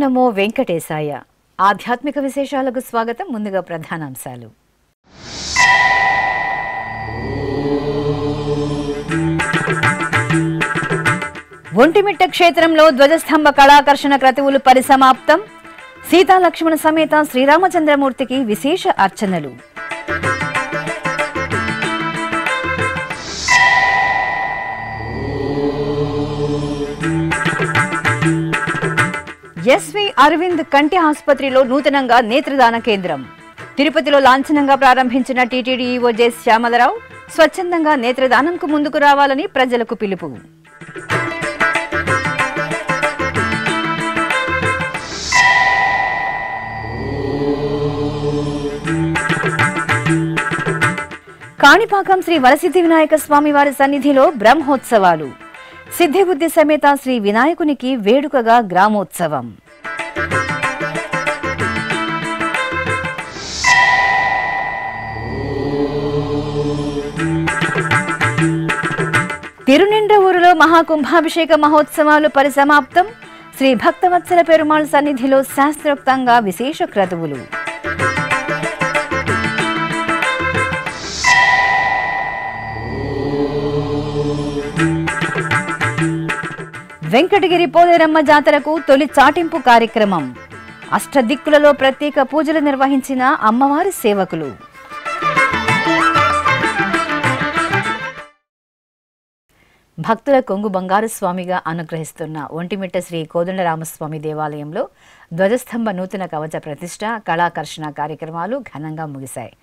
నమో వెంకటేశాయ. ఆధ్యాత్మిక విశేషాలకు స్వాగతం. ముందుగా ప్రధానాంశాలు. ఒంటిమిట్ట క్షేత్రంలో ధ్వజస్తంభ కళాకర్షణ క్రతువులు పరిసమాప్తం. సీతాలక్ష్మణ సమేత శ్రీరామచంద్రమూర్తికి విశేష అర్చనలు. ఎస్వి అరవింద్ కంటి ఆసుపత్రిలో నూతనంగా నేత్రదాన కేంద్రం. తిరుపతిలో లాంఛనంగా ప్రారంభించిన టీటీడీ ఈవో జె శ్యామలరావు స్వచ్ఛందంగా నేత్రదానంకు ముందుకు రావాలని ప్రజలకు పిలుపు. కాణిపాకం శ్రీ వరసిద్ధి వినాయక స్వామి వారి సన్నిధిలో బ్రహ్మోత్సవాలు. సిద్ధిబుద్ధి సమేత శ్రీ వినాయకునికి వేడుకగా గ్రామోత్సవం. తిరునిండ్రవూరులో మహాకుంభాభిషేక మహోత్సవాలు పరిసమాప్తం. శ్రీ భక్తవత్సల పెరుమాళ్ సన్నిధిలో శాస్త్రోక్తంగా విశేష క్రతువులు. వెంకటగిరి పోలేరమ్మ జాతరకు తొలి చాటింపు కార్యక్రమం. అష్టదిక్కులలో ప్రత్యేక పూజలు నిర్వహించిన అమ్మవారి సేవకులు. భక్తుల కొంగు బంగారు స్వామిగా అనుగ్రహిస్తున్న ఒంటిమిట్ట శ్రీ కోదండరామస్వామి దేవాలయంలో ధ్వజస్తంభ నూతన కవచ ప్రతిష్ట, కళాకర్షణ కార్యక్రమాలు ఘనంగా ముగిశాయి.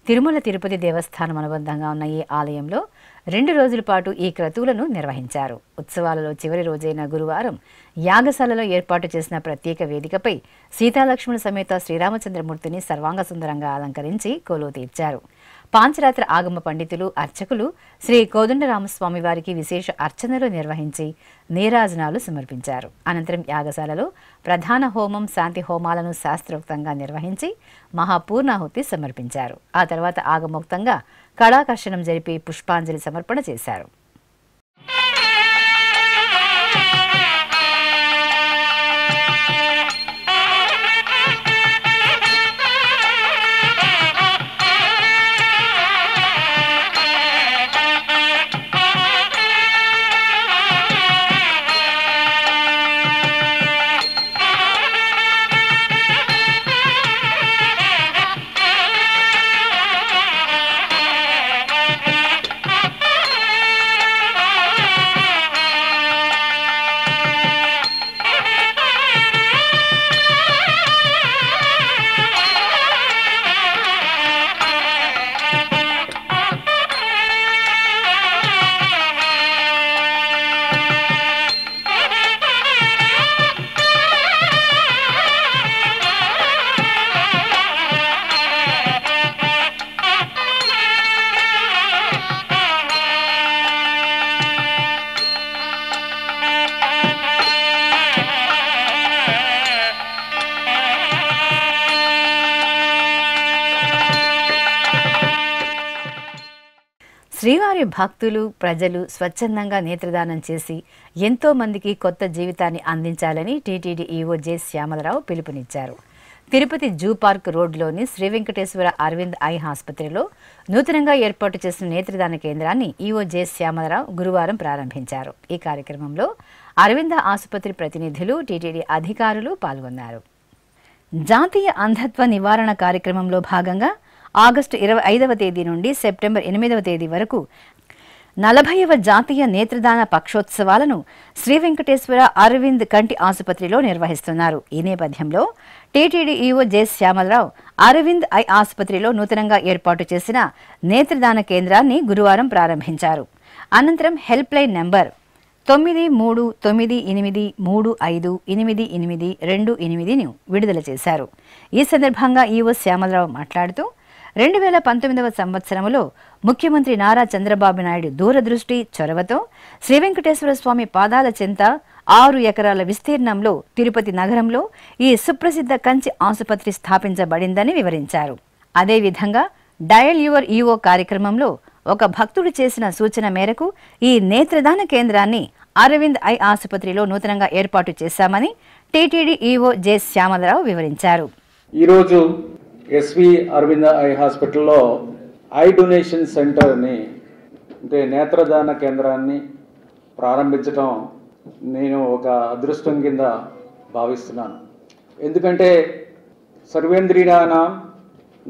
తిరుమల తిరుపతి దేవస్థానం అనుబంధంగా ఉన్న ఈ ఆలయంలో 2 రోజుల పాటు ఈ క్రతువులను నిర్వహించారు. ఉత్సవాలలో చివరి రోజైన గురువారం యాగశాలలో ఏర్పాటు చేసిన ప్రత్యేక వేదికపై సీతాలక్ష్మణ సమేత శ్రీరామచంద్రమూర్తిని సర్వాంగ సుందరంగా అలంకరించి కొలువు తీర్చారు. పాంచరాత్ర ఆగమ పండితులు, అర్చకులు శ్రీ కోదండరామస్వామి వారికి విశేష అర్చనలు నిర్వహించి నీరాజనాలు సమర్పించారు. అనంతరం యాగశాలలో ప్రధాన హోమం, శాంతి హోమాలను శాస్త్రోక్తంగా నిర్వహించి మహాపూర్ణాహుతి సమర్పించారు. ఆ తర్వాత ఆగమోక్తంగా కళాకర్షణం జరిపి పుష్పాంజలి సమర్పణ చేశారు. శ్రీవారి భక్తులు, ప్రజలు స్వచ్ఛందంగా నేత్రదానం చేసి ఎంతో మందికి కొత్త జీవితాన్ని అందించాలని టీటీడీ ఈవో జె శ్యామలరావు పిలుపునిచ్చారు. తిరుపతి జూ పార్క్ రోడ్లోని శ్రీ వెంకటేశ్వర అరవింద్ ఐ ఆసుపత్రిలో నూతనంగా ఏర్పాటు చేసిన నేత్రదాన కేంద్రాన్ని ఈవో జె శ్యామలరావు గురువారం ప్రారంభించారు. ఈ కార్యక్రమంలో అరవింద ఆసుపత్రి ప్రతినిధులు, టీటీడీ అధికారులు పాల్గొన్నారు. జాతీయ అంధత్వ నివారణ కార్యక్రమంలో భాగంగా ఆగస్టు 25వ తేదీ నుండి సెప్టెంబర్ 8వ తేదీ వరకు 40వ జాతీయ నేత్రదాన పక్షోత్సవాలను శ్రీ వెంకటేశ్వర అరవింద్ కంటి ఆసుపత్రిలో నిర్వహిస్తున్నారు. ఈ నేపథ్యంలో టీటీడీ ఈవో జె శ్యామలరావు అరవింద్ ఐ ఆసుపత్రిలో నూతనంగా ఏర్పాటు చేసిన నేత్రదాన కేంద్రాన్ని గురువారం ప్రారంభించారు. అనంతరం హెల్ప్ లైన్ నంబర్ 9398358828ను విడుదల చేశారు. ఈ సందర్భంగా ఈవో శ్యామలరావు మాట్లాడుతూ 2019వ సంవత్సరంలో ముఖ్యమంత్రి నారా చంద్రబాబు నాయుడు దూరదృష్టి, చొరవతో శ్రీ వెంకటేశ్వర స్వామి పాదాల చెంత 6 ఎకరాల విస్తీర్ణంలో తిరుపతి నగరంలో ఈ సుప్రసిద్ధ కంచి ఆసుపత్రి స్థాపించబడిందని వివరించారు. అదేవిధంగా డయల్ యువర్ ఈవో కార్యక్రమంలో ఒక భక్తుడు చేసిన సూచన మేరకు ఈ నేత్రదాన కేంద్రాన్ని అరవింద్ ఐ ఆసుపత్రిలో నూతనంగా ఏర్పాటు చేశామని టీటీడీ ఈవో జె శ్యామలరావు వివరించారు. ఈరోజు ఎస్వి అరవింద్ ఐ హాస్పిటల్లో ఐ డొనేషన్ సెంటర్ని అంటే నేత్రదాన కేంద్రాన్ని ప్రారంభించడం నేను ఒక అదృష్టం కింద భావిస్తున్నాను. ఎందుకంటే సర్వేంద్రియానాం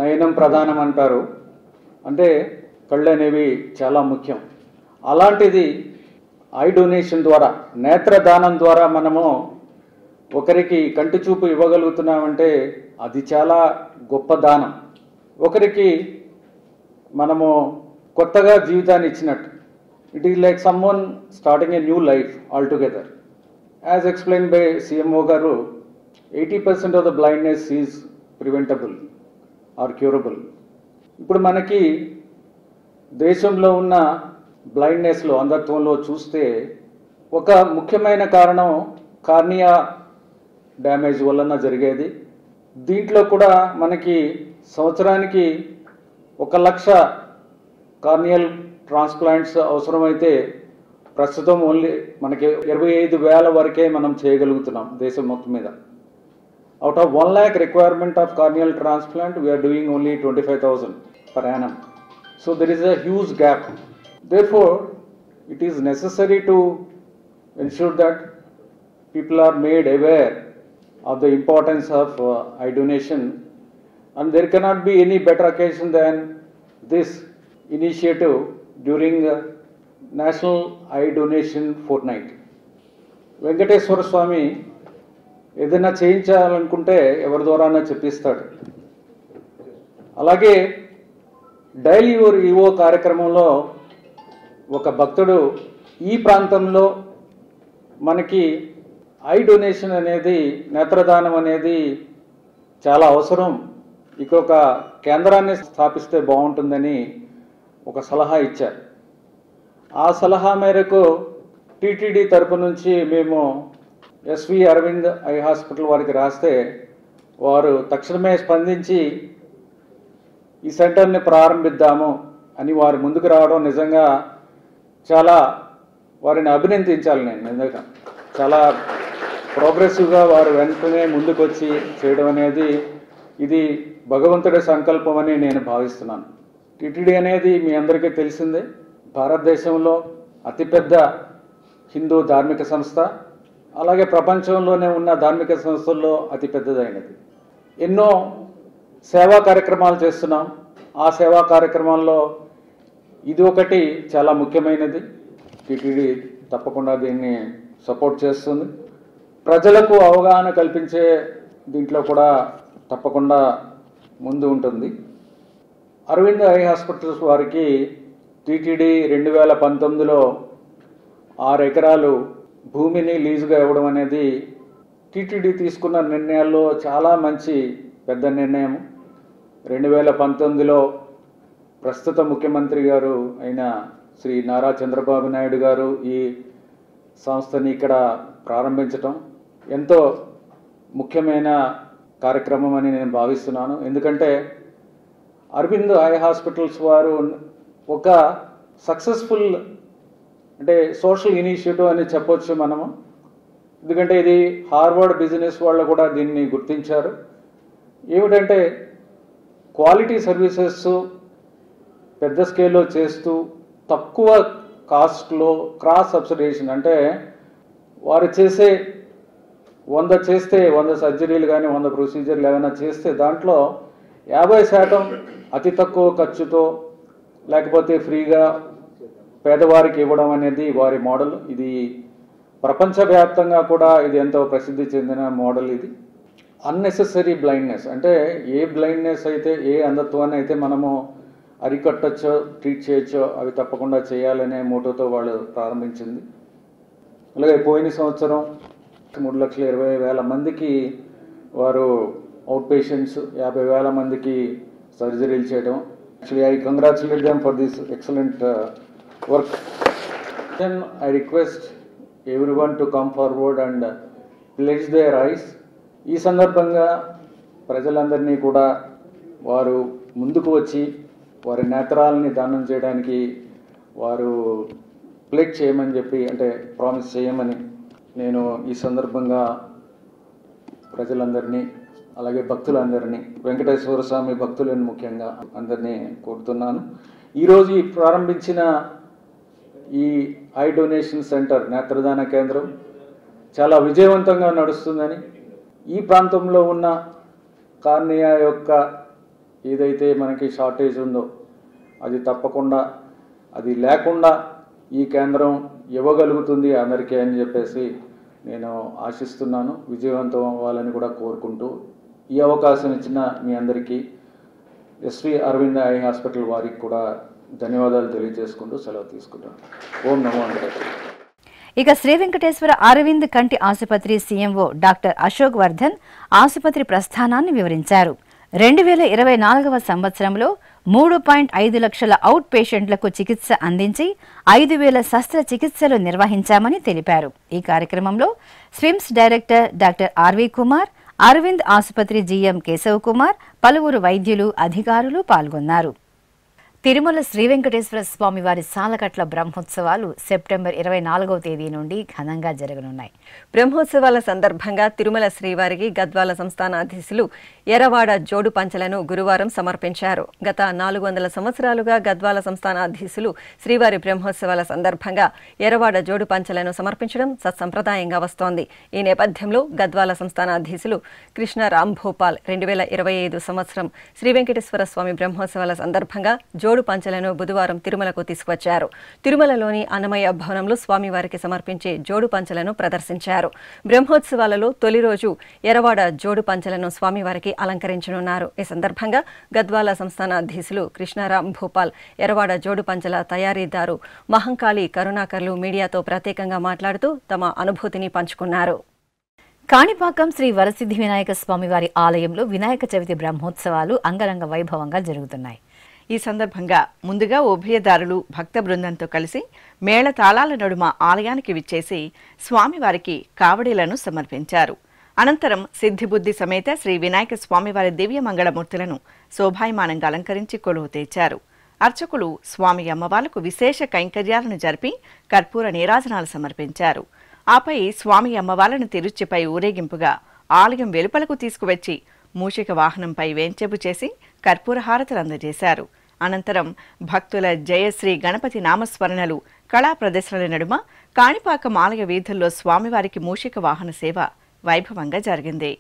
నయనం ప్రధానం అంటారు. అంటే కళ్ళు అనేవి చాలా ముఖ్యం. అలాంటిది ఐ డొనేషన్ ద్వారా, నేత్రదానం ద్వారా మనము ఒకరికి కంటి చూపు ఇవ్వగలుగుతున్నామంటే అది చాలా గొప్ప దానం. ఒకరికి మనము కొత్తగా జీవితాన్ని ఇచ్చినట్టు. It is like someone starting a new life all together. As explain by CMO garu, 80% of the blindness is preventable or curable. ఇప్పుడు మనకి దేశంలో ఉన్న బ్లైండ్నెస్లో, అంధత్వంలో చూస్తే ఒక ముఖ్యమైన కారణం కార్నియా డ్యామేజ్ వలన జరిగేది. దీంట్లో కూడా మనకి సంవత్సరానికి 1,00,000 కార్నియల్ ట్రాన్స్ప్లాంట్స్ అవసరమైతే ప్రస్తుతం ఓన్లీ మనకి 25,000 వరకే మనం చేయగలుగుతున్నాం దేశం మొత్తం మీద. Out of 1 lakh requirement of corneal transplant, we are doing only 25,000 per annum. So there is a huge gap. Therefore, it is necessary to ensure that people are made aware of the importance of eye donation, and there cannot be any better occasion than this initiative during National Eye Donation Fortnight. Venkateswara స్వామి ఏదైనా చేయించాలనుకుంటే ఎవరి ద్వారానే చెప్పిస్తాడు. అలాగే daily EO కార్యక్రమంలో ఒక భక్తుడు ఈ ప్రాంతంలో మనకి ఐ డొనేషన్ అనేది, నేత్రదానం అనేది చాలా అవసరం, ఇక ఒక కేంద్రాన్ని స్థాపిస్తే బాగుంటుందని ఒక సలహా ఇచ్చారు. ఆ సలహా మేరకు టీటీడీ తరపు నుంచి మేము ఎస్వి అరవింద్ ఐ హాస్పిటల్ వారికి రాస్తే వారు తక్షణమే స్పందించి ఈ సెంటర్ని ప్రారంభిద్దాము అని వారు ముందుకు రావడం నిజంగా చాలా వారిని అభినందించాలి. నేను నిజంగా చాలా ప్రోగ్రెసివ్గా వారు వెంటనే ముందుకు వచ్చి చేయడం అనేది ఇది భగవంతుడి సంకల్పం అని నేను భావిస్తున్నాను. టీటీడీ అనేది మీ అందరికీ తెలిసిందే, భారతదేశంలో అతిపెద్ద హిందూ ధార్మిక సంస్థ, అలాగే ప్రపంచంలోనే ఉన్న ధార్మిక సంస్థల్లో అతిపెద్దదైనది. ఎన్నో సేవా కార్యక్రమాలు చేస్తున్నాం. ఆ సేవా కార్యక్రమాల్లో ఇది ఒకటి చాలా ముఖ్యమైనది. టీటీడీ తప్పకుండా దీన్ని సపోర్ట్ చేస్తుంది. ప్రజలకు అవగాహన కల్పించే దీంట్లో కూడా తప్పకుండా ముందు ఉంటుంది. అరవింద్ ఐ హాస్పిటల్స్ వారికి టీటీడీ 2019లో 6 ఎకరాలు భూమిని లీజుగా ఇవ్వడం అనేది టీటీడీ తీసుకున్న నిర్ణయాల్లో చాలా మంచి పెద్ద నిర్ణయం. 2019లో ప్రస్తుత ముఖ్యమంత్రి గారు అయిన శ్రీ నారా చంద్రబాబు నాయుడు గారు ఈ సంస్థని ఇక్కడ ప్రారంభించటం ఎంతో ముఖ్యమైన కార్యక్రమం అని నేను భావిస్తున్నాను. ఎందుకంటే అరవింద్ ఐ హాస్పిటల్స్ వారు ఒక సక్సెస్ఫుల్ అంటే సోషల్ ఇనిషియేటివ్ అని చెప్పొచ్చు మనము. ఎందుకంటే ఇది హార్వర్డ్ బిజినెస్ వాళ్ళు కూడా దీన్ని గుర్తించారు. ఏమిటంటే క్వాలిటీ సర్వీసెస్ పెద్ద స్కేల్లో చేస్తూ తక్కువ కాస్ట్లో క్రాస్ సబ్సిడేషన్, అంటే వారు చేసే 100 చేస్తే 100 సర్జరీలు కానీ 100 ప్రొసీజర్లు ఏమైనా చేస్తే దాంట్లో 50% అతి తక్కువ ఖర్చుతో లేకపోతే ఫ్రీగా పేదవారికి ఇవ్వడం అనేది వారి మోడల్. ఇది ప్రపంచవ్యాప్తంగా కూడా ఇది ఎంతో ప్రసిద్ధి చెందిన మోడల్. ఇది అన్నెసెసరీ బ్లైండ్నెస్, అంటే ఏ బ్లైండ్నెస్ అయితే, ఏ అంధత్వాన్ని అయితే మనము అరికట్టచ్చో ట్రీట్ చేయొచ్చో అవి తప్పకుండా చేయాలనే మోటోతో వాళ్ళు ప్రారంభించింది. అలాగే పోయిన సంవత్సరం 3,20,000 మందికి వారు అవుట్ పేషెంట్స్, 50,000 మందికి సర్జరీలు చేయడం. Actually I congratulate them for this excellent work. Then I request everyone to come forward and pledge their eyes. ఈ సందర్భంగా ప్రజలందరినీ కూడా వారు ముందుకు వచ్చి వారి నేత్రాలని దానం చేయడానికి వారు ప్లేట్ చేయమని చెప్పి, అంటే ప్రామిస్ చేయమని నేను ఈ సందర్భంగా ప్రజలందరినీ, అలాగే భక్తులందరినీ, వెంకటేశ్వర స్వామి భక్తులను ముఖ్యంగా అందరినీ కోరుతున్నాను. ఈరోజు ప్రారంభించిన ఈ ఐ డొనేషన్ సెంటర్, నేత్రదాన కేంద్రం చాలా విజయవంతంగా నడుస్తుందని, ఈ ప్రాంతంలో ఉన్న కార్నియా యొక్క ఏదైతే మనకి షార్టేజ్ ఉందో అది తప్పకుండా, అది లేకుండా ఈ కేంద్రం ఇవ్వగలుగుతుంది అందరికీ అని చెప్పేసి నేను ఆశిస్తున్నాను. విజయవంతం అవ్వాలని కూడా కోరుకుంటూ ఈ అవకాశం ఇచ్చిన మీ అందరికీ ఎస్వి అరవింద్ ఐ హాస్పిటల్ వారికి కూడా ధన్యవాదాలు తెలియజేసుకుంటూ సెలవు తీసుకుంటాను. ఓం నమో వెంకటేశ్వర. ఇక శ్రీ వెంకటేశ్వర అరవింద్ కంటి ఆసుపత్రి సీఎంఓ డాక్టర్ అశోక్ వర్ధన్ ఆసుపత్రి ప్రస్థానాన్ని వివరించారు. 2024వ సంవత్సరంలో 3.5 లక్షల అవుట్ పేషెంట్లకు చికిత్స అందించి 5,000 శస్త్రచికిత్సలు నిర్వహించామని తెలిపారు. ఈ కార్యక్రమంలో స్విమ్స్ డైరెక్టర్ డాక్టర్ ఆర్వి కుమార్, అరవింద్ ఆసుపత్రి జీఎం కేశవ్ కుమార్, పలువురు వైద్యులు, అధికారులు పాల్గొన్నారు. తిరుమల శ్రీ వెంకటేశ్వర స్వామి వారి సాలకట్ల బ్రహ్మోత్సవాలు సెప్టెంబర్ 24వ తేదీ నుండి ఘనంగా జరగనున్నాయి. బ్రహ్మోత్సవాల సందర్భంగా తిరుమల శ్రీవారికి గద్వాల సంస్థానాధీశులు ఎర్రవాడ జోడు పంచలను గురువారం సమర్పించారు. గత 400 సంవత్సరాలుగా గద్వాల సంస్థానాధీశులు శ్రీవారి బ్రహ్మోత్సవాల సందర్భంగా ఎర్రవాడ జోడు పంచలను సమర్పించడం సత్సంప్రదాయంగా వస్తోంది. ఈ నేపథ్యంలో గద్వాల సంస్థానాధీశులు కృష్ణ రామ్ భూపాల్ 2025 సంవత్సరం శ్రీ వెంకటేశ్వర స్వామి బ్రహ్మోత్సవాల సందర్భంగా జోడు పంచలను బుధవారం తిరుమలకు తీసుకువచ్చారు. తిరుమలలోని అన్నమయ్య భవనంలో స్వామివారికి సమర్పించే జోడు పంచలను ప్రదర్శించారు. బ్రహ్మోత్సవాలలో తొలి రోజు ఎర్రవాడ జోడు పంచలను స్వామివారికి అలంకరించనున్నారు. ఈ సందర్భంగా గద్వాల సంస్థానాధీశులు కృష్ణారాం భూపాల్, ఎర్రవాడ జోడు పంచల తయారీదారు మహంకాళి కరుణాకర్లు మీడియాతో ప్రత్యేకంగా మాట్లాడుతూ తమ అనుభూతిని పంచుకున్నారు. కాణిపాకం శ్రీ వరసిద్ధి వినాయక స్వామివారి ఆలయంలో వినాయక చవితి బ్రహ్మోత్సవాలు అంగరంగ వైభవంగా జరుగుతున్నాయి. ఈ సందర్భంగా ముందుగా ఉభయదారులు భక్త బృందంతో కలిసి మేళతాళాల నడుమ ఆలయానికి విచ్చేసి స్వామివారికి కావడీలను సమర్పించారు. అనంతరం సిద్ధిబుద్ధి సమేత శ్రీ వినాయక స్వామివారి దివ్య మంగళమూర్తులను శోభాయమానంగా అలంకరించి కొలువు తెచ్చారు. అర్చకులు స్వామి అమ్మవార్లకు విశేష కైంకర్యాలను జరిపి కర్పూర నీరాజనాలు సమర్పించారు. ఆపై స్వామి అమ్మవార్లను తిరుచిపై ఊరేగింపుగా ఆలయం వెలుపలకు తీసుకువచ్చి మూషిక వాహనంపై వేంచేపు చేసి కర్పూర హారతులు అందజేశారు. అనంతరం భక్తుల జయశ్రీ గణపతి నామస్మరణలు, కళా ప్రదర్శనల నడుమ కాణిపాకం ఆలయ వీధుల్లో స్వామివారికి మూషిక వాహన సేవ వైభవంగా జరిగింది.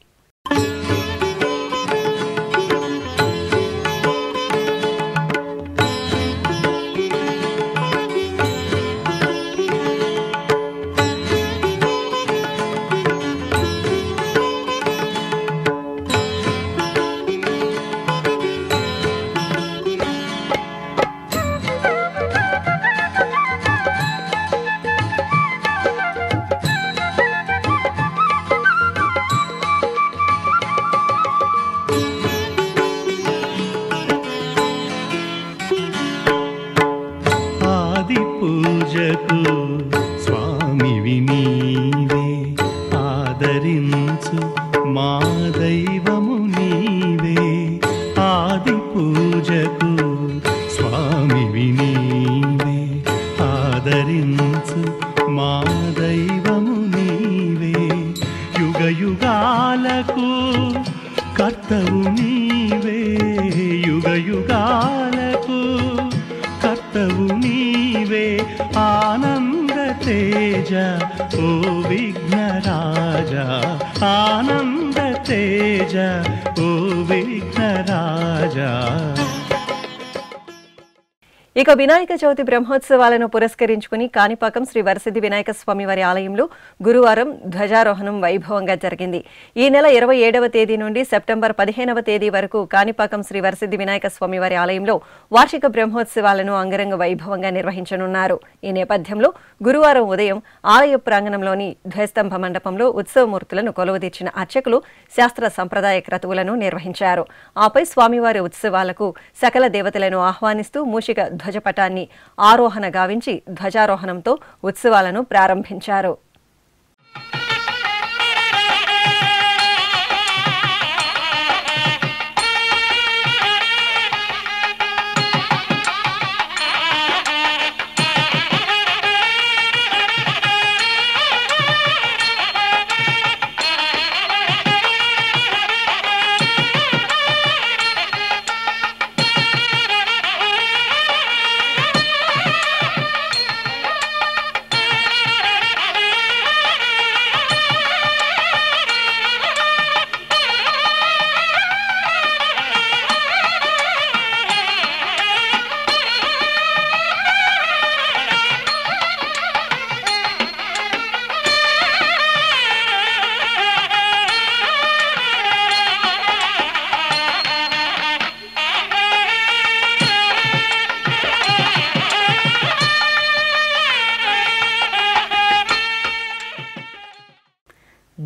ఇక వినాయక చవితి బ్రహ్మోత్సవాలను పురస్కరించుకుని కాణిపాకం శ్రీ వరసిద్ధి వినాయక స్వామివారి ఆలయంలో గురువారం ధ్వజారోహణం వైభవంగా జరిగింది. ఈ నెల 27వ తేదీ నుండి సెప్టెంబర్ 15వ తేదీ వరకు కాణిపాకం శ్రీ వరసిద్ధి వినాయక స్వామివారి ఆలయంలో వార్షిక బ్రహ్మోత్సవాలను అంగరంగ వైభవంగా నిర్వహించనున్నారు. ఈ నేపథ్యంలో గురువారం ఉదయం ఆలయ ప్రాంగణంలోని ధ్వజస్తంభ మండపంలో ఉత్సవమూర్తులను కొలువుదీర్చిన అర్చకులు శాస్త్ర సంప్రదాయ క్రతువులను నిర్వహించారు. ఆపై స్వామివారి ఉత్సవాలకు సకల దేవతలను ఆహ్వానిస్తూ మూషిక ధ్వజపటాన్ని ఆరోహణ గావించి ధ్వజారోహణంతో ఉత్సవాలను ప్రారంభించారు.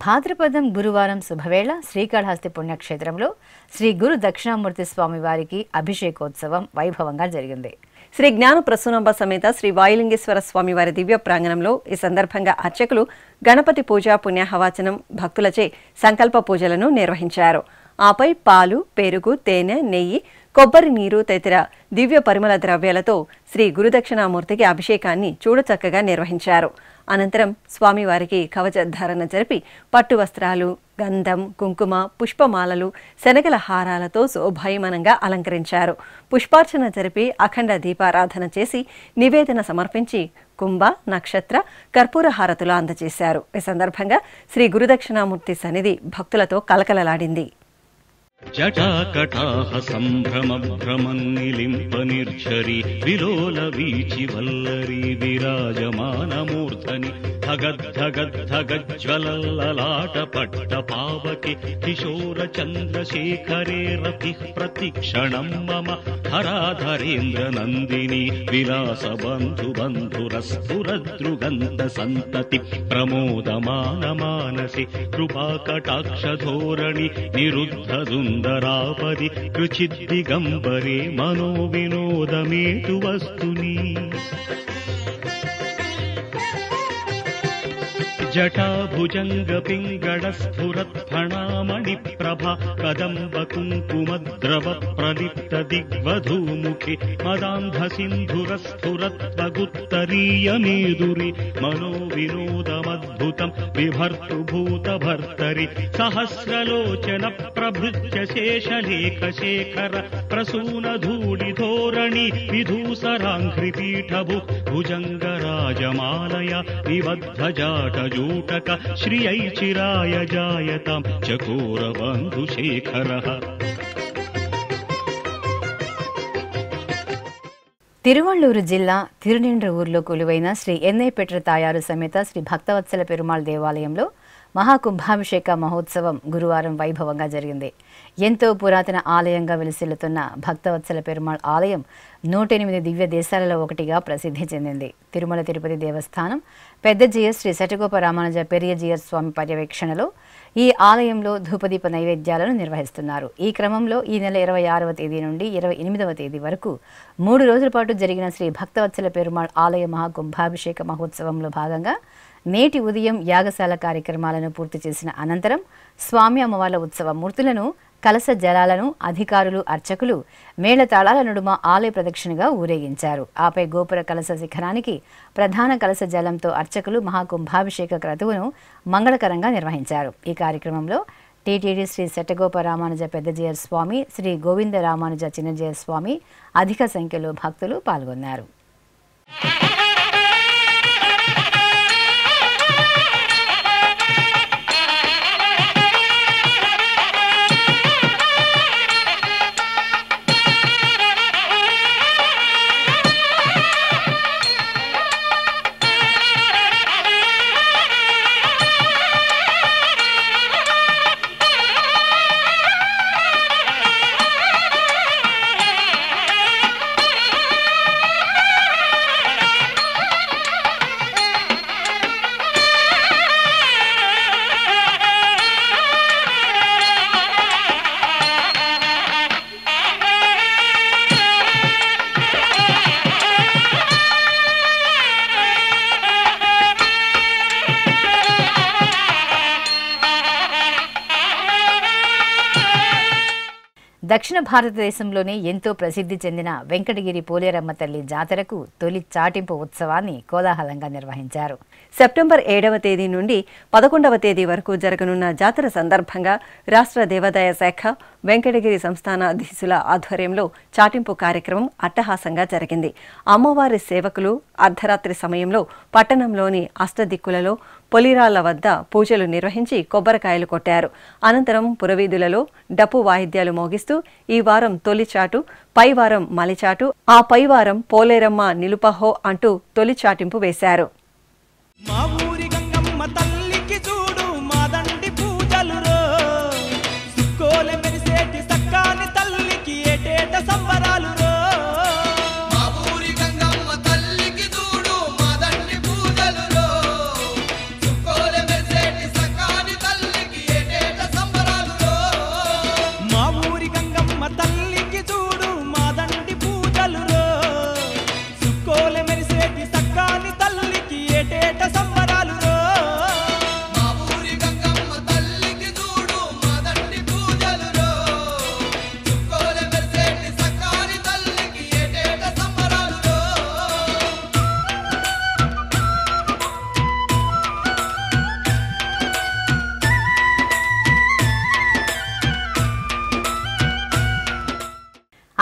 భాద్రపదం గురువారం శుభవేళ శ్రీకాళహస్తి పుణ్యక్షేత్రంలో శ్రీ గురు దక్షిణామూర్తి స్వామి వారికి అభిషేకోత్సవం వైభవంగా జరిగింది. శ్రీ జ్ఞాన ప్రసూనాంబ సమేత శ్రీ వాయులింగేశ్వర స్వామి వారి దివ్య ప్రాంగణంలో ఈ సందర్భంగా అర్చకులు గణపతి పూజ పుణ్యాహవాచనం భక్తులచే సంకల్ప పూజలను నిర్వహించారు. ఆపై పాలు, పెరుగు, తేనె, నెయ్యి, కొబ్బరి నీరు తదితర దివ్య పరిమళ ద్రవ్యాలతో శ్రీ గురుదక్షిణామూర్తికి అభిషేకాన్ని చూడచక్కగా నిర్వహించారు. అనంతరం స్వామివారికి కవచధారణ జరిపి పట్టు వస్త్రాలు, గంధం, కుంకుమ, పుష్పమాలలు, శనగల హారాలతో శోభాయమానంగా అలంకరించారు. పుష్పార్చన జరిపి అఖండ దీపారాధన చేసి నివేదన సమర్పించి కుంభ, నక్షత్ర, కర్పూర హారతులు అందజేశారు. ఈ సందర్భంగా శ్రీ గురుదక్షిణామూర్తి సన్నిధి భక్తులతో కలకలలాడింది. జటాకటాహ సంభ్రమ భ్రమన్నిలింప నిర్ఝరి విలోల వీచి వల్లరి విరాజమానమూర్ధని ధగద్ధగద్ధగజ్వలల్లలాట పట్ట పావకి కిశోర చంద్రశేఖరే రతి ప్రతిక్షణం మమ హరాధరేంద్ర నందిని విలాస బంధు బంధురస్ఫురదృగంత సంతతి ప్రమోదమాన మానసి కృపాకటాక్ష ధోరణి నిరుద్ధ సుందరాపది రుచిద్దిగంబరే మనో వినోదమేతు వస్తుని జటాభుజంగ పింగళ స్ఫురత్ ఫణామణి ప్రభా కదంబ కుంకుమద్రవ ప్రలిప్త దిగ్వధూముఖి మదాంధ సింధుర స్ఫురత్వగుత్తరీయ మేదురి మనో వినోదమద్భుతం విభర్తు భూత భర్తరి సహస్రలోచన ప్రభృత్య శేషలేఖ శేఖర ప్రసూన ధూళి ధోరణి విధూసరాంఘ్రి పీఠభు భుజంగరాజమాలయ నిబద్ధ జాటజూటక శ్రియై చిరాయ జాయతాం చకోర బంధుశేఖరః. తిరువళ్ళూరు జిల్లా తిరునిండ్ర ఊర్లో కొలువైన శ్రీ ఎన్నై పెట్ర తాయారు సమేత శ్రీ భక్తవత్సల పెరుమాళ్ దేవాలయంలో మహాకుంభాభిషేక మహోత్సవం గురువారం వైభవంగా జరిగింది. ఎంతో పురాతన ఆలయంగా వెలిసిల్లుతున్న భక్తవత్సల పెరుమాళ్ ఆలయం 108 దివ్య దేశాలలో ఒకటిగా ప్రసిద్ధి చెందింది. తిరుమల తిరుపతి దేవస్థానం పెద్ద జీయర్ శ్రీ శటగోప రామానుజ పెరియ జీయర్ స్వామి పర్యవేక్షణలో ఈ ఆలయంలో ధూపదీప నైవేద్యాలను నిర్వహిస్తున్నారు. ఈ క్రమంలో ఈ నెల 26వ తేదీ నుండి 28వ తేదీ వరకు 3 రోజుల పాటు జరిగిన శ్రీ భక్తవత్సల పెరుమాళ్ ఆలయ మహాకుంభాభిషేక మహోత్సవంలో భాగంగా నేటి ఉదయం యాగశాల కార్యక్రమాలను పూర్తి చేసిన అనంతరం స్వామి అమ్మవార్ల ఉత్సవ మూర్తులను, కలశ జలాలను అధికారులు, అర్చకులు మేళతాళాల నడుమ ఆలయ ప్రదక్షిణగా ఊరేగించారు. ఆపై గోపుర కలశ శిఖరానికి ప్రధాన కలశ జలంతో అర్చకులు మహాకుంభాభిషేక క్రతువును మంగళకరంగా నిర్వహించారు. ఈ కార్యక్రమంలో టీటీడీ శ్రీ శటగోప రామానుజ పెద్దజీయర్ స్వామి, శ్రీ గోవింద రామానుజ చిన్నజీయర్ స్వామి అధిక సంఖ్యలో భక్తులు పాల్గొన్నారు. దక్షిణ భారతదేశంలోనే ఎంతో ప్రసిద్ధి చెందిన వెంకటగిరి పోలేరమ్మ తల్లి జాతరకు తొలి చాటింపు ఉత్సవాన్ని కోలాహలంగా నిర్వహించారు. సెప్టెంబర్ 7వ తేదీ నుండి 11వ తేదీ వరకు జరగనున్న జాతర సందర్భంగా రాష్ట్ర దేవాదాయ శాఖ వెంకటగిరి సంస్థానాధీశుల ఆధ్వర్యంలో చాటింపు కార్యక్రమం అట్టహాసంగా జరిగింది. అమ్మవారి సేవకులు అర్ధరాత్రి సమయంలో పట్టణంలోని అష్టదిక్కులలో పొలిరాళ్ల వద్ద పూజలు నిర్వహించి కొబ్బరికాయలు కొట్టారు. అనంతరం పురవీధులలో డప్పు వాయిద్యాలు మోగిస్తూ ఈ వారం తొలిచాటు, పై వారం మలిచాటు, ఆ పై వారం పోలేరమ్మ నిలుపహో అంటూ తొలి చాటింపు వేశారు.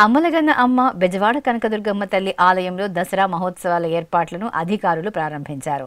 అమ్మలగన్న అమ్మ బెజవాడ కనకదుర్గమ్మ తల్లి ఆలయంలో దసరా మహోత్సవాల ఏర్పాట్లను అధికారులు ప్రారంభించారు.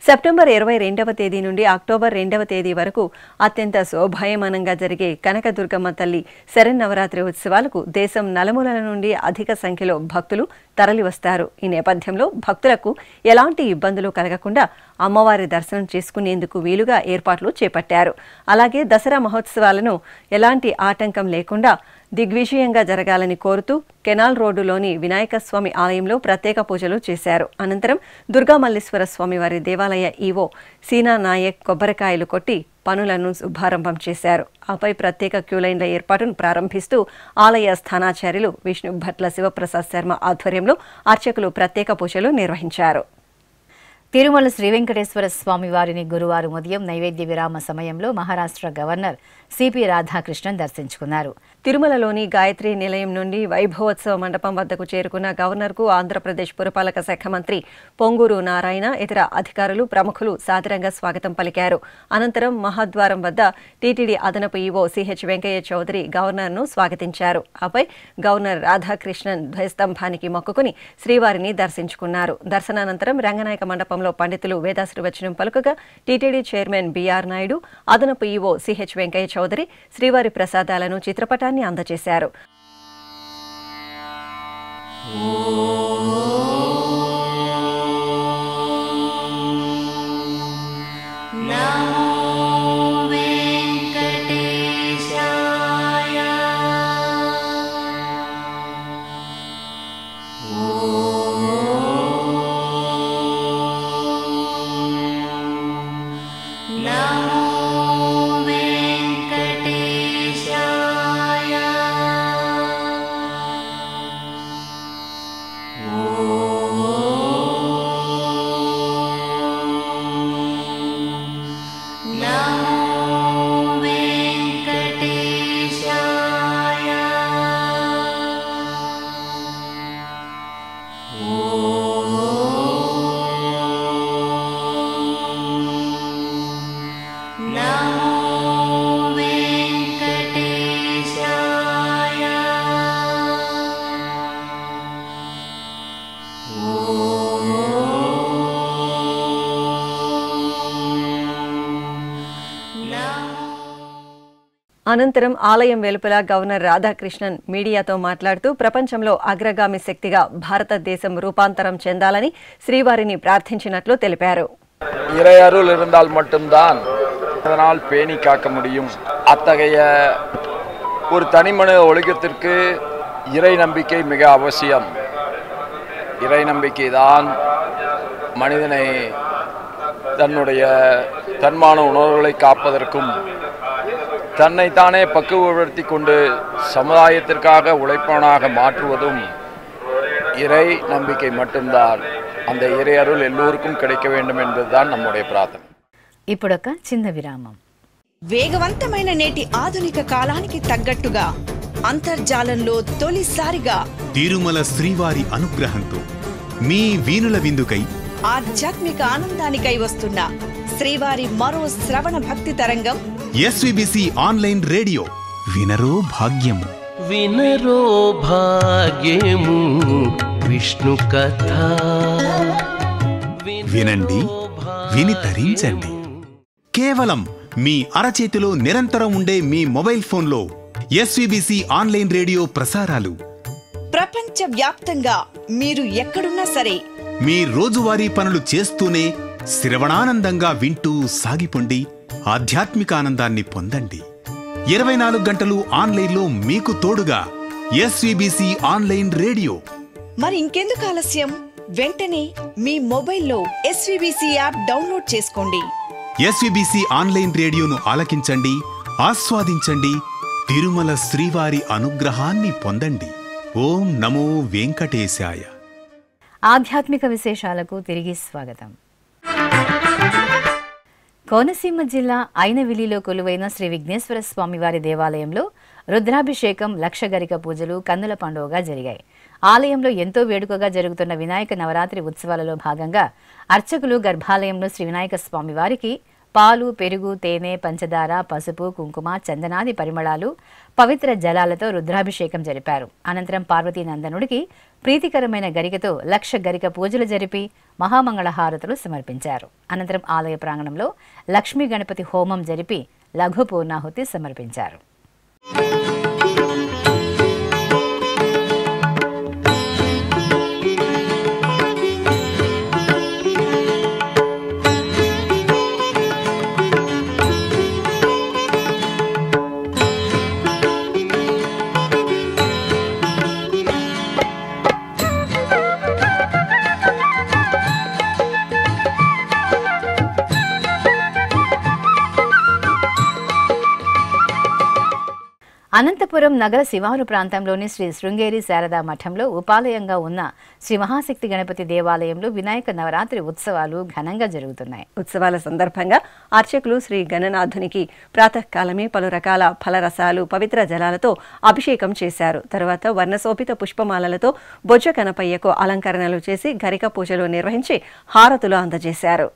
సెప్టెంబర్ 22వ తేదీ నుండి అక్టోబర్ 2వ తేదీ వరకు అత్యంత శోభాయమానంగా జరిగే కనకదుర్గమ్మ తల్లి శరన్నవరాత్రి ఉత్సవాలకు దేశం నలుమూలల నుండి అధిక సంఖ్యలో భక్తులు తరలివస్తారు. ఈ నేపథ్యంలో భక్తులకు ఎలాంటి ఇబ్బందులు కలగకుండా అమ్మవారి దర్శనం చేసుకునేందుకు వీలుగా ఏర్పాట్లు చేపట్టారు. అలాగే దసరా మహోత్సవాలను ఎలాంటి ఆటంకం లేకుండా దిగ్విజయంగా జరగాలని కోరుతూ కెనాల్ రోడ్డులోని వినాయక స్వామి ఆలయంలో ప్రత్యేక పూజలు చేశారు. అనంతరం దుర్గామల్లేశ్వర స్వామివారి దేవాలయ ఈవో సీనా నాయక్ కొబ్బరికాయలు కొట్టి పనులను శుభారంభం చేశారు. ఆపై ప్రత్యేక క్యూలైన్ల ఏర్పాటును ప్రారంభిస్తూ ఆలయ స్థానాచార్యులు విష్ణు భట్ల శివప్రసాద్ శర్మ ఆధ్వర్యంలో అర్చకులు ప్రత్యేక పూజలు నిర్వహించారు. తిరుమల శ్రీ వెంకటేశ్వర స్వామి వారిని గురువారం ఉదయం నైవేద్య విరామ సమయంలో మహారాష్ట్ర గవర్నర్ సిపి రాధాకృష్ణన్ దర్శించుకున్నారు. తిరుమలలోని గాయత్రి నిలయం నుండి వైభవోత్సవ మండపం వద్దకు చేరుకున్న గవర్నర్కు ఆంధ్రప్రదేశ్ పురపాలక శాఖ మంత్రి పొంగూరు నారాయణ, ఇతర అధికారులు, ప్రముఖులు సాదరంగా స్వాగతం పలికారు. అనంతరం మహాద్వారం వద్ద టీటీడీ అదనపు ఈవో సిహెచ్ వెంకయ్య చౌదరి గవర్నర్ను స్వాగతించారు. ఆపై గవర్నర్ రాధాకృష్ణన్ ధ్వజస్తంభానికి మొక్కుకుని శ్రీవారిని దర్శించుకున్నారు. దర్శనానంతరం రంగనాయక మండపంలో పండితులు వేదాశీర్వచనం పలుకగా టీటీడీ చైర్మన్ బిఆర్ నాయుడు, అదనపు ఈవో సిహెచ్ వెంకయ్య చౌదరి శ్రీవారి ప్రసాదాలను చిత్రపటాన్ని అందజేశారు. అనంతరం ఆలయం వెలుపల గవర్నర్ రాధాకృష్ణన్ మీడియాతో మాట్లాడుతూ ప్రపంచంలో అగ్రగామి శక్తిగా భారతదేశం రూపాంతరం చెందాలని శ్రీవారిని ప్రార్థించినట్లు తెలిపారు. இறையருள் இருந்தால் மட்டும்தான் அதனால் பேணி காக்க முடியும். அத்தகைய ஒரு தனிமனித ஒழுக்கத்திற்கு இறை நம்பிக்கை மிக அவசியம். இறை நம்பிக்கை தான் மனிதனை தன்னுடைய தன்மான உணர்வுகளை காப்பதற்கும் தன்னைத்தானே பக்குவப்படுத்தி கொண்டு சமுதாயத்திற்காக உழைப்பவனாக மாற்றுவதும் இறை நம்பிக்கை மட்டும்தான். அந்த இறை அருள் எல்லோருக்கும் கிடைக்க வேண்டும் என்பதுதான் நம்முடைய ప్రార్థన. ఇప్పుడొక చిన్న విరామం. వేగవంతమైన నేటి ఆధునిక కాలానికి తగ్గట్టుగా అంతర్జాలంలో తొలిసారిగా తిరుమల శ్రీవారి అనుగ్రహంతో మీ వీణుల విందుకై ఆధ్యాత్మిక ఆనందానికై వస్తున్న శ్రీవారి మరో శ్రవణ భక్తి తరంగం ఎస్విబిసి ఆన్లైన్ రేడియో వినరో భాగ్యము. వినరో భాగ్యము విష్ణు కథ వినండి, విని తరించండి. కేవలం మీ అరచేతిలో నిరంతరం ఉండే మీ మొబైల్ ఫోన్లో ఎస్విబిసి ఆన్లైన్ రేడియో ప్రసారాలు ప్రపంచ వ్యాప్తంగా మీరు ఎక్కడున్నా సరే మీ రోజువారీ పనులు చేస్తూనే శ్రవణానందంగా వింటూ సాగిపోండి, ఆధ్యాత్మిక ఆనందాన్ని పొందండి. 24 గంటలు ఆన్లైన్లో మీకు తోడుగా ఎస్విబిసి ఆన్లైన్ రేడియో. మరి ఇంకెందుకు ఆలస్యం? వెంటనే మీ మొబైల్లో ఎస్విబిసి యాప్ డౌన్లోడ్ చేసుకోండి. ఎస్విబిసి ఆన్లైన్ రేడియోను ఆలకించండి, ఆస్వాదించండి, తిరుమల శ్రీవారి అనుగ్రహాన్ని పొందండి. ఓం నమో వెంకటేశాయ. ఆధ్యాత్మిక విశేషాలకు తిరిగి స్వాగతం. కోనసీమ జిల్లా ఐనవిలిలో కొలువైన శ్రీ విఘ్నేశ్వర స్వామివారి దేవాలయంలో రుద్రాభిషేకం, లక్షగరిక పూజలు కన్నుల పండుగగా జరిగాయి. ఆలయంలో ఎంతో వేడుకగా జరుగుతున్న వినాయక నవరాత్రి ఉత్సవాలలో భాగంగా అర్చకులు గర్భాలయంలో శ్రీ వినాయక స్వామివారికి పాలు, పెరుగు, తేనె, పంచదార, పసుపు, కుంకుమ, చందనాది పరిమళాలు, పవిత్ర జలాలతో రుద్రాభిషేకం జరిపారు. అనంతరం పార్వతీనందనుడికి ప్రీతికరమైన గరికతో 1,00,000 గరిక పూజలు జరిపి మహామంగళహారతులు సమర్పించారు. అనంతరం ఆలయ ప్రాంగణంలో లక్ష్మీ గణపతి హోమం జరిపి లఘు పూర్ణాహుతి సమర్పించారు. అనంతపురం నగర శివారు ప్రాంతంలోని శ్రీ శృంగేరి శారదా మఠంలో ఉపాలయంగా ఉన్న శ్రీ మహాశక్తి గణపతి దేవాలయంలో వినాయక నవరాత్రి ఉత్సవాలు ఘనంగా జరుగుతున్నాయి. ఉత్సవాల సందర్భంగా అర్చకులు శ్రీ గణనాథునికి ప్రాతకాలమే పలు రకాల ఫలరసాలు, పవిత్ర జలాలతో అభిషేకం చేశారు. తరువాత వర్ణశోభిత పుష్పమాలలతో బొజ్జ కనపయ్యకు అలంకరణలు చేసి గరిక పూజలు నిర్వహించి హారతులు అందజేశారు.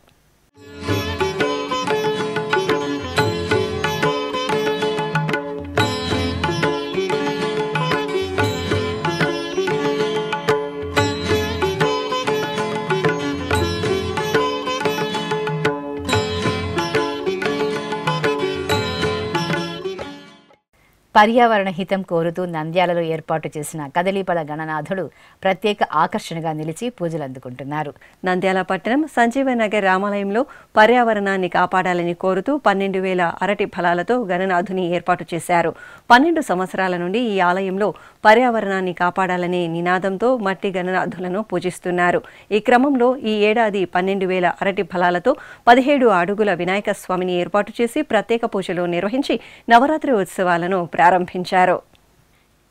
పర్యావరణ హితం కోరుతూ నంద్యాలలో ఏర్పాటు చేసిన కదలీపల గణనాథుడు ప్రత్యేక ఆకర్షణగా నిలిచి పూజలు అందుకుంటున్నారు. నంద్యాల పట్టణం సంజీవనగర్ రామాలయంలో పర్యావరణాన్ని కాపాడాలని కోరుతూ 12,000 అరటి ఫలాలతో గణనాథుని ఏర్పాటు చేశారు. 12 సంవత్సరాల నుండి ఈ ఆలయంలో పర్యావరణాన్ని కాపాడాలనే నినాదంతో మట్టి గణనాథులను పూజిస్తున్నారు. ఈ క్రమంలో ఈ ఏడాది 12,000 అరటి ఫలాలతో 17 అడుగుల వినాయక స్వామిని ఏర్పాటు చేసి ప్రత్యేక పూజలు నిర్వహించి నవరాత్రి ఉత్సవాలను ప్రారంభించారు.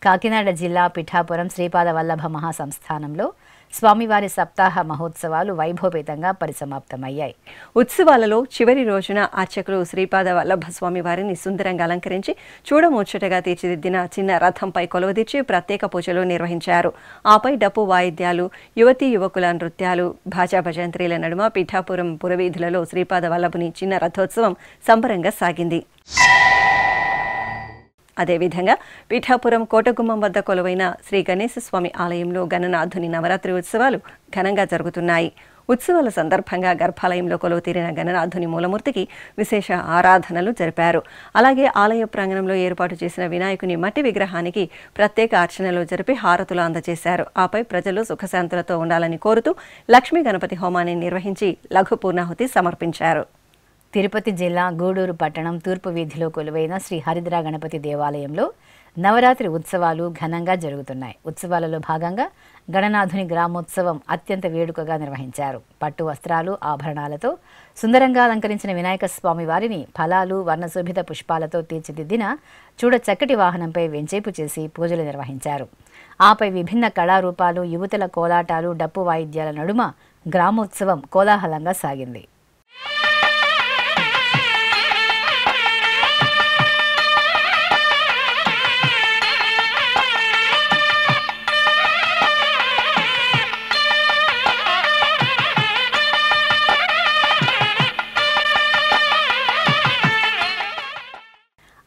కాకినాడ జిల్లా పిఠాపురం శ్రీపాద వల్లభ మహాసంస్థానంలో స్వామివారి సప్తాహ మహోత్సవాలు వైభవపేతంగా పరిసమాప్తమయ్యాయి. ఉత్సవాలలో చివరి రోజున అర్చకులు శ్రీపాద వల్లభ స్వామి వారిని సుందరంగా అలంకరించి చూడముచ్చటగా తీర్చిదిద్దిన చిన్న రథంపై కొలువదీర్చి ప్రత్యేక పూజలు నిర్వహించారు. ఆపై డప్పు వాయిద్యాలు, యువతీ యువకుల నృత్యాలు, భాజా భజంత్రీల నడుమ పిఠాపురం పురవీధులలో శ్రీపాద వల్లభుని చిన్న రథోత్సవం సంబరంగా సాగింది. అదేవిధంగా పిఠాపురం కోటగుమ్మం వద్ద కొలువైన శ్రీ గణేశ స్వామి ఆలయంలో గణనాథుని నవరాత్రి ఉత్సవాలు ఘనంగా జరుగుతున్నాయి. ఉత్సవాల సందర్భంగా గర్భాలయంలో కొలువు తీరిన గణనాథుని మూలమూర్తికి విశేష ఆరాధనలు జరిపారు. అలాగే ఆలయ ప్రాంగణంలో ఏర్పాటు చేసిన వినాయకుని మట్టి విగ్రహానికి ప్రత్యేక అర్చనలు జరిపి హారతులు అందజేశారు. ఆపై ప్రజలు సుఖశాంతులతో ఉండాలని కోరుతూ లక్ష్మీ గణపతి హోమాన్ని నిర్వహించి లఘు పూర్ణాహుతి సమర్పించారు. తిరుపతి జిల్లా గూడూరు పట్టణం తూర్పు వీధిలో కొలువైన శ్రీ హరిద్రా గణపతి దేవాలయంలో నవరాత్రి ఉత్సవాలు ఘనంగా జరుగుతున్నాయి. ఉత్సవాలలో భాగంగా గణనాథుని గ్రామోత్సవం అత్యంత వేడుకగా నిర్వహించారు. పట్టు వస్త్రాలు, ఆభరణాలతో సుందరంగా అలంకరించిన వినాయక స్వామి వారిని ఫలాలు, వర్ణశోభిత పుష్పాలతో తీర్చిదిద్దిన చూడ చక్కటి వాహనంపై వెంచేపు చేసి పూజలు నిర్వహించారు. ఆపై విభిన్న కళారూపాలు, యువతుల కోలాటాలు, డప్పు వాయిద్యాల నడుమ గ్రామోత్సవం కోలాహలంగా సాగింది.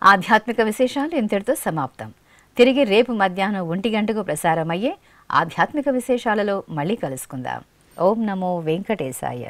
ఆధ్యాత్మిక విశేషాలు ఇంతటితో సమాప్తం. తిరిగి రేపు మధ్యాహ్నం 1 గంటకు ప్రసారమయ్యే ఆధ్యాత్మిక విశేషాలలో మళ్ళీ కలుసుకుందాం. ఓం నమో వెంకటేశాయ.